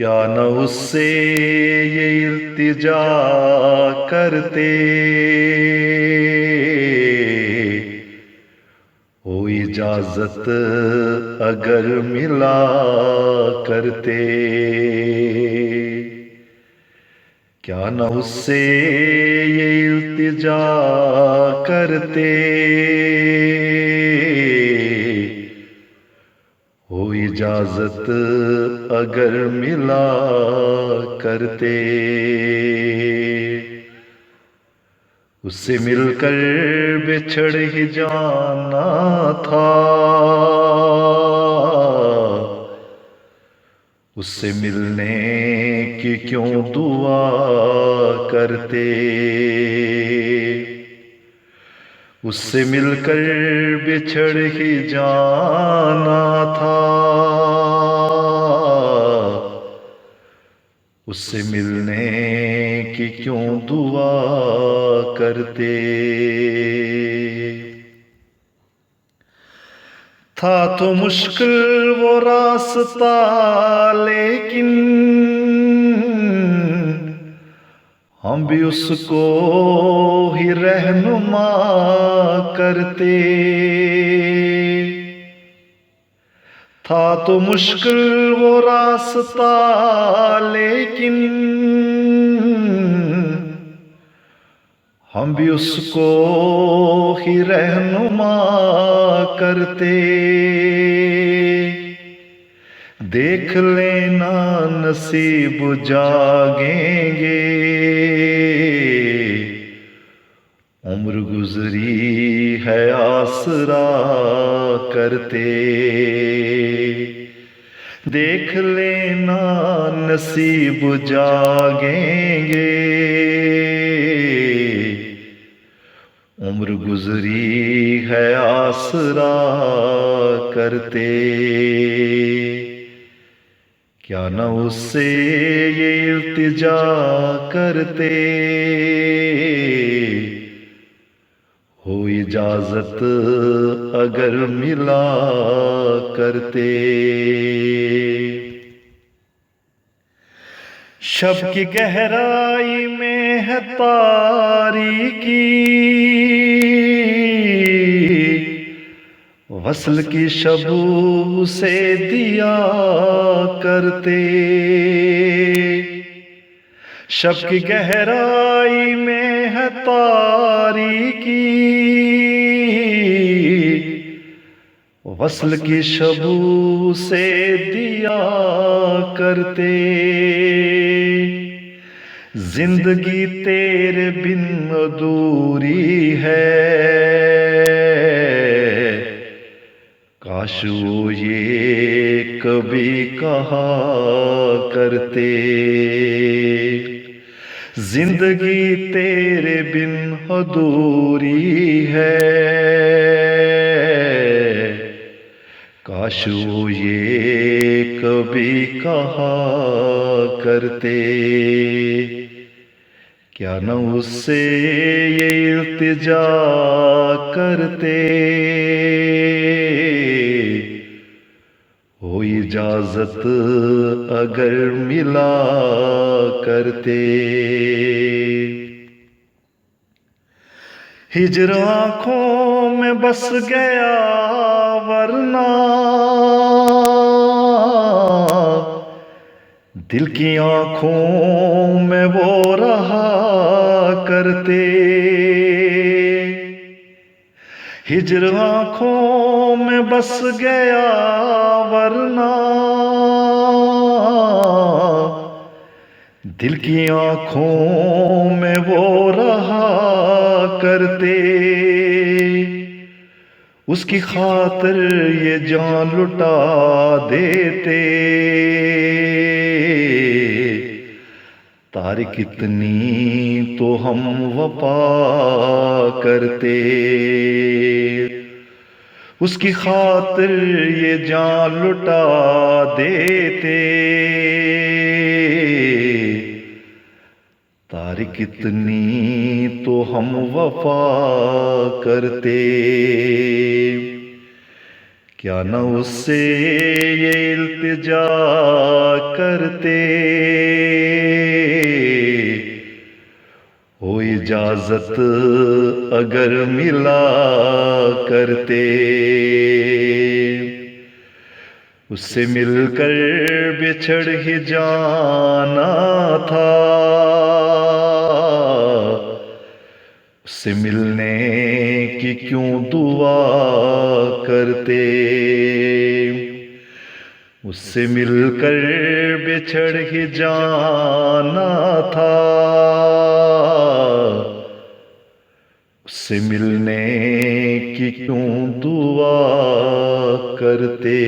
क्या न उससे ये इल्तिजा करते, हो इजाजत अगर मिला करते। क्या न उससे ये इल्तिजा करते, हो इजाजत अगर मिला करते। उससे मिलकर बिछड़ ही जाना था, उससे मिलने की क्यों दुआ करते। उससे मिलकर बिछड़ ही जाना था, उससे मिलने की क्यों दुआ करते। था तो मुश्किल वो रास्ता लेकिन हम भी उसको ही रहनुमा करते। था तो मुश्किल वो रास्ता लेकिन हम भी उसको ही रहनुमा करते। देख लेना नसीब जागेंगे, उम्र गुजरी है आसरा करते। देख लेना नसीब जागेंगे, उम्र गुजरी है आसरा करते। क्या न उससे ये इल्तिजा करते, हो इजाजत अगर मिला करते। शब की गहराई में है तारीकी, वस्ल की शबू से दिया करते। शब की गहराई में है तारीकी, वस्ल की शबू से दिया करते। जिंदगी तेरे बिन अधूरी है, काश वो ये कभी कहा करते। जिंदगी तेरे बिन अधूरी है, काश वो ये कभी कहा करते। क्या न उससे ये इल्तिजा करते, हो इजाजत अगर मिला करते। हिजर आंखों में बस गया वरना दिल की आंखों में वो रहा करते। हिजर आंखों में बस गया वरना दिल की आंखों में वो रहा करते। उसकी खातिर ये जान लुटा देते, तारीख इतनी तो हम वफा करते। उसकी खातिर ये जान लुटा देते, तारीख इतनी तो हम वफा करते। क्या न उससे ये इल्तिजा करते, हो इजाजत अगर मिला करते। उससे मिलकर बिछड़ ही जाना था, उससे मिलने की क्यों दुआ करते। उससे मिलकर बिछड़ ही जाना था, उससे मिलने की क्यों दुआ करते।